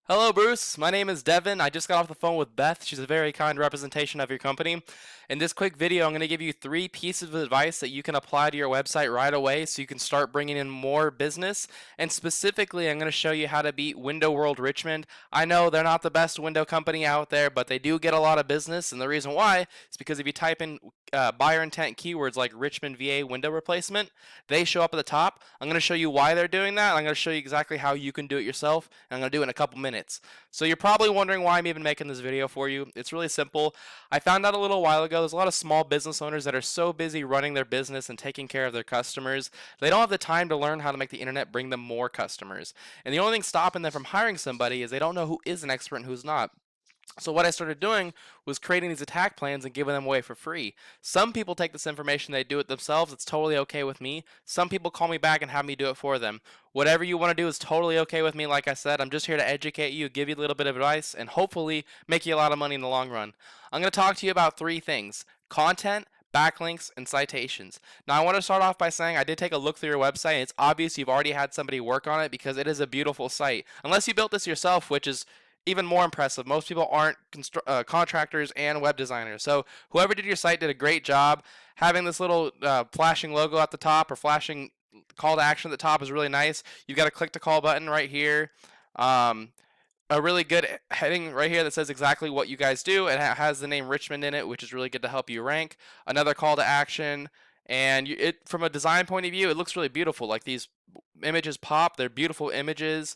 Hello, Bruce. My name is Devin. I just got off the phone with Beth. She's a very kind representation of your company. In this quick video, I'm going to give you 3 pieces of advice that you can apply to your website right away so you can start bringing in more business. And specifically, I'm going to show you how to beat Window World Richmond. I know they're not the best window company out there, but they do get a lot of business. And the reason why is because if you type in buyer intent keywords like Richmond VA window replacement, they show up at the top. I'm going to show you why they're doing that. I'm going to show you exactly how you can do it yourself. And I'm going to do it in a couple minutes. So you're probably wondering why I'm even making this video for you. It's really simple. I found out a little while ago there's a lot of small business owners that are so busy running their business and taking care of their customers, they don't have the time to learn how to make the internet bring them more customers. And the only thing stopping them from hiring somebody is they don't know who is an expert and who's not. So what I started doing was creating these attack plans and giving them away for free. Some people take this information, they do it themselves. It's totally okay with me. Some people call me back and have me do it for them. Whatever you want to do is totally okay with me. Like I said, I'm just here to educate you, give you a little bit of advice, and hopefully make you a lot of money in the long run. I'm going to talk to you about 3 things: content, backlinks, and citations. Now I want to start off by saying I did take a look through your website, and it's obvious you've already had somebody work on it because it is a beautiful site. Unless you built this yourself, which is even more impressive. Most people aren't contractors and web designers. So whoever did your site did a great job. Having this little flashing logo at the top or flashing call to action at the top is really nice. You've got a click to call button right here. Um, a really good heading right here that says exactly what you guys do. It has the name Richmond in it, which is really good to help you rank. Another call to action. And from a design point of view, it looks really beautiful. Like these images pop, they're beautiful images.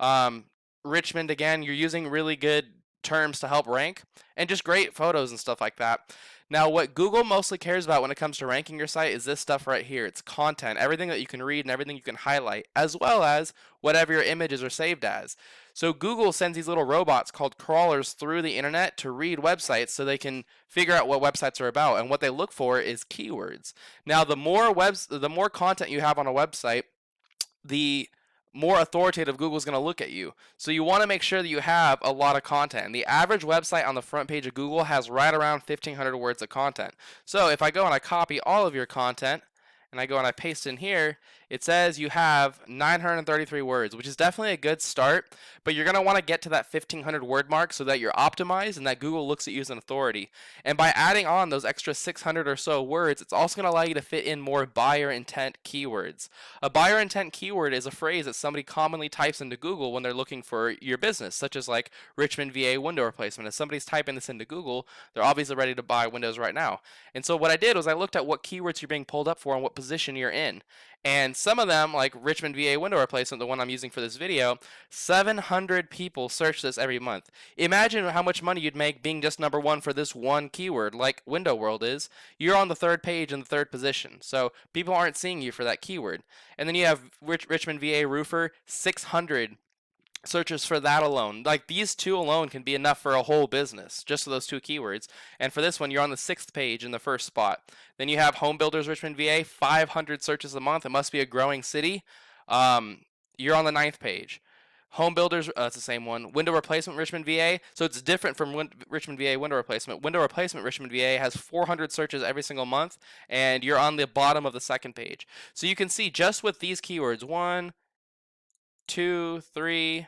Um, Richmond, again, you're using really good terms to help rank and just great photos and stuff like that. Now, what Google mostly cares about when it comes to ranking your site is this stuff right here. It's content, everything that you can read and everything you can highlight, as well as whatever your images are saved as. So Google sends these little robots called crawlers through the internet to read websites so they can figure out what websites are about, and what they look for is keywords. Now, the more content you have on a website, the more authoritative Google's going to look at you. So you want to make sure that you have a lot of content. And the average website on the front page of Google has right around 1,500 words of content. So if I go and I copy all of your content and I go and I paste in here, it says you have 933 words, which is definitely a good start, but you're going to want to get to that 1,500 word mark so that you're optimized and that Google looks at you as an authority. And by adding on those extra 600 or so words, it's also going to allow you to fit in more buyer intent keywords. A buyer intent keyword is a phrase that somebody commonly types into Google when they're looking for your business, such as like Richmond VA window replacement. If somebody's typing this into Google, they're obviously ready to buy windows right now. And so what I did was I looked at what keywords you're being pulled up for and what position you're in. And some of them, like Richmond VA window replacement, the one I'm using for this video, 700 people search this every month. Imagine how much money you'd make being just number 1 for this one keyword, like Window World is. You're on the 3rd page in the 3rd position, so people aren't seeing you for that keyword. And then you have Richmond VA roofer, 600 searches for that alone. Like these 2 alone can be enough for a whole business, just for those 2 keywords. And for this one, you're on the 6th page in the 1st spot. Then you have home builders Richmond VA, 500 searches a month. It must be a growing city. You're on the 9th page. Home builders, it's the same one. Window replacement Richmond VA, so it's different from Richmond VA window replacement. Window replacement Richmond VA has 400 searches every single month, and you're on the bottom of the 2nd page. So you can see just with these keywords, 1, 2, 3,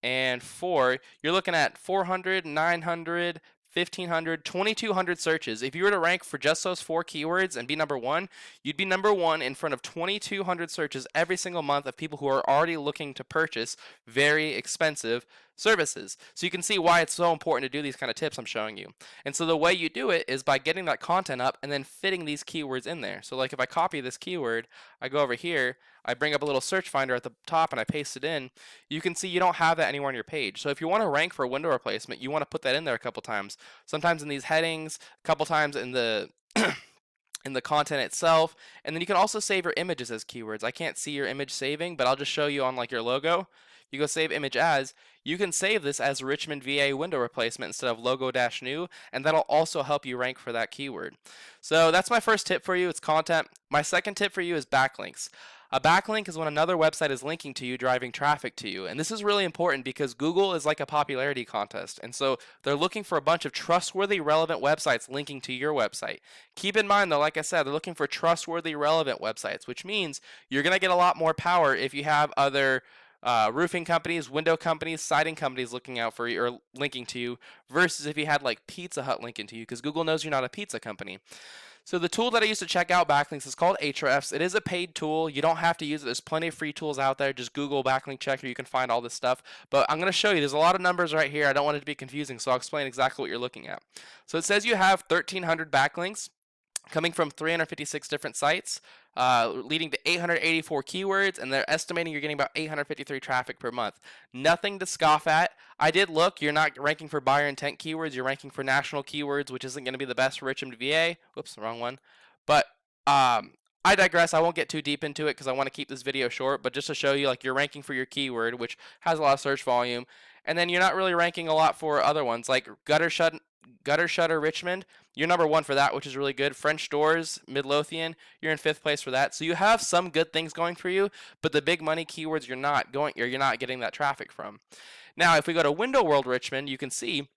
and 4, you're looking at 400, 900, 1,500, 2,200 searches. If you were to rank for just those 4 keywords and be number 1, you'd be number 1 in front of 2,200 searches every single month of people who are already looking to purchase very expensive services. So you can see why it's so important to do these kind of tips I'm showing you. And so the way you do it is by getting that content up and then fitting these keywords in there. So like if I copy this keyword, I go over here, I bring up a little search finder at the top and I paste it in, you can see you don't have that anywhere on your page. So if you want to rank for a window replacement, you want to put that in there a couple times. Sometimes in these headings, a couple times in the in the content itself, and then you can also save your images as keywords. I can't see your image saving, but I'll just show you on like your logo. You go save image as, you can save this as Richmond VA window replacement instead of logo-new, and that'll also help you rank for that keyword. So that's my first tip for you, it's content. My second tip for you is backlinks. A backlink is when another website is linking to you, driving traffic to you. And this is really important because Google is like a popularity contest. And so they're looking for a bunch of trustworthy, relevant websites linking to your website. Keep in mind though, like I said, they're looking for trustworthy, relevant websites, which means you're going to get a lot more power if you have other roofing companies, window companies, siding companies looking out for you or linking to you, versus if you had like Pizza Hut linking to you, because Google knows you're not a pizza company. So the tool that I use to check out backlinks is called Ahrefs. It is a paid tool. You don't have to use it. There's plenty of free tools out there. Just Google backlink checker. You can find all this stuff. But I'm going to show you. There's a lot of numbers right here. I don't want it to be confusing, so I'll explain exactly what you're looking at. So it says you have 1,300 backlinks coming from 356 different sites, leading to 884 keywords, and they're estimating you're getting about 853 traffic per month. Nothing to scoff at. I did look. You're not ranking for buyer intent keywords. You're ranking for national keywords, which isn't going to be the best for Richmond, VA. Whoops, wrong one. But I digress. I won't get too deep into it because I want to keep this video short, but just to show you, like, you're ranking for your keyword, which has a lot of search volume, and then you're not really ranking a lot for other ones, like gutter shutter Richmond. You're number 1 for that, which is really good. French doors Midlothian, you're in 5th place for that. So you have some good things going for you, but the big money keywords you're not getting that traffic from. Now, if we go to Window World Richmond, you can see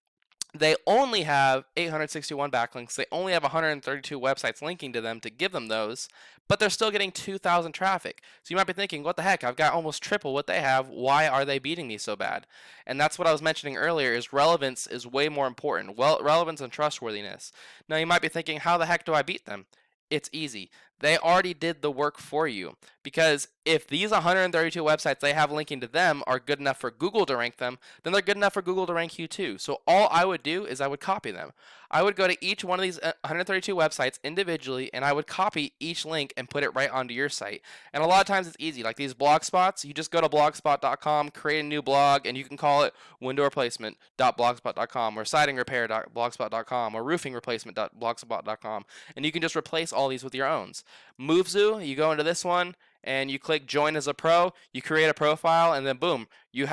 they only have 861 backlinks. They only have 132 websites linking to them to give them those, but they're still getting 2,000 traffic. So you might be thinking, what the heck? I've got almost triple what they have. Why are they beating me so bad? And that's what I was mentioning earlier, is relevance is way more important. Well, relevance and trustworthiness. Now you might be thinking, how the heck do I beat them? It's easy. They already did the work for you, because if these 132 websites they have linking to them are good enough for Google to rank them, then they're good enough for Google to rank you too. So all I would do is I would copy them. I would go to each one of these 132 websites individually, and I would copy each link and put it right onto your site. And a lot of times it's easy. Like these blog spots, you just go to blogspot.com, create a new blog, and you can call it window replacement.blogspot.com or siding repair.blogspot.com or roofing replacement.blogspot.com, and you can just replace all these with your own. MoveZoo, you go into this one and you click join as a pro, you create a profile, and then boom, you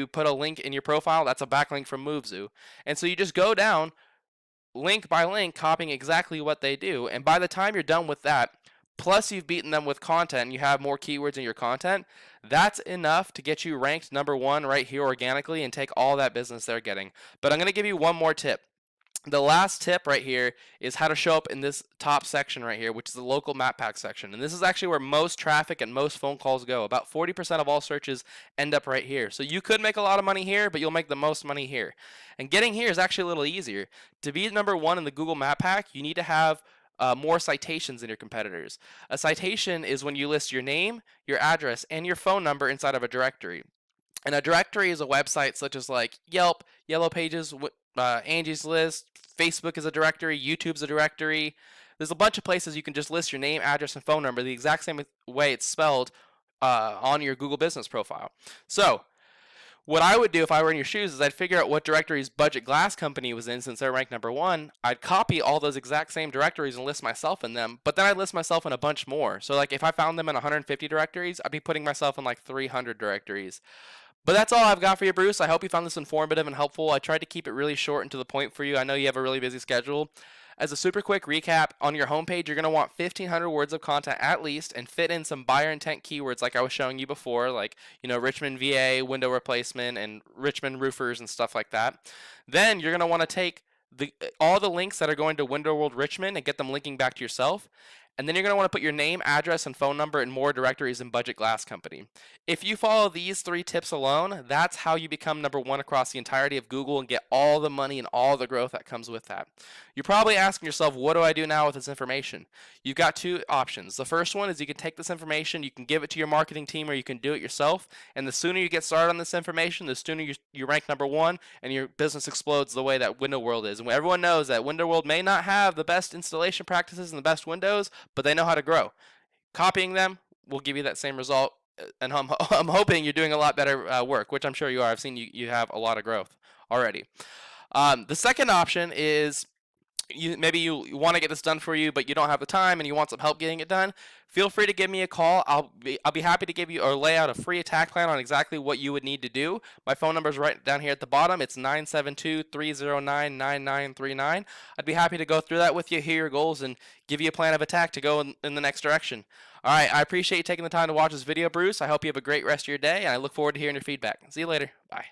put a link in your profile. That's a backlink from MoveZoo. And so you just go down link by link, copying exactly what they do, and by the time you're done with that, plus you've beaten them with content and you have more keywords in your content, that's enough to get you ranked number 1 right here organically and take all that business they're getting. But I'm going to give you one more tip. The last tip right here is how to show up in this top section right here, which is the local map pack section. And this is actually where most traffic and most phone calls go. About 40% of all searches end up right here. So you could make a lot of money here, but you'll make the most money here. And getting here is actually a little easier. To be number 1 in the Google map pack, you need to have more citations than your competitors. A citation is when you list your name, your address, and your phone number inside of a directory. And a directory is a website such as like Yelp, Yellow Pages, Angie's List, Facebook is a directory, YouTube's a directory. There's a bunch of places you can just list your name, address, and phone number the exact same way it's spelled on your Google business profile. So what I would do if I were in your shoes is I'd figure out what directories Budget Glass Company was in, since they're ranked number 1. I'd copy all those exact same directories and list myself in them, but then I'd list myself in a bunch more. So like if I found them in 150 directories, I'd be putting myself in like 300 directories. But that's all I've got for you, Bruce. I hope you found this informative and helpful. I tried to keep it really short and to the point for you. I know you have a really busy schedule. As a super quick recap, on your homepage, you're going to want 1,500 words of content at least, and fit in some buyer intent keywords like I was showing you before, like, you know, Richmond VA, window replacement, and Richmond roofers and stuff like that. Then you're going to want to take all the links that are going to Window World Richmond and get them linking back to yourself. And then you're going to want to put your name, address, and phone number in more directories in Budget Glass Company. If you follow these 3 tips alone, that's how you become number 1 across the entirety of Google and get all the money and all the growth that comes with that. You're probably asking yourself, what do I do now with this information? You've got 2 options. The first one is you can take this information, you can give it to your marketing team, or you can do it yourself. And the sooner you get started on this information, the sooner you rank number 1 and your business explodes the way that Window World is. And everyone knows that Window World may not have the best installation practices and the best windows, but they know how to grow. Copying them will give you that same result, and I'm hoping you're doing a lot better work, which I'm sure you are. I've seen you have a lot of growth already. The second option is maybe you want to get this done for you, but you don't have the time and you want some help getting it done. Feel free to give me a call. I'll be happy to give you or lay out a free attack plan on exactly what you would need to do. My phone number is right down here at the bottom. It's 972-309-9939. I'd be happy to go through that with you, hear your goals, and give you a plan of attack to go in the next direction. All right, I appreciate you taking the time to watch this video, Bruce. I hope you have a great rest of your day, and I look forward to hearing your feedback. See you later. Bye.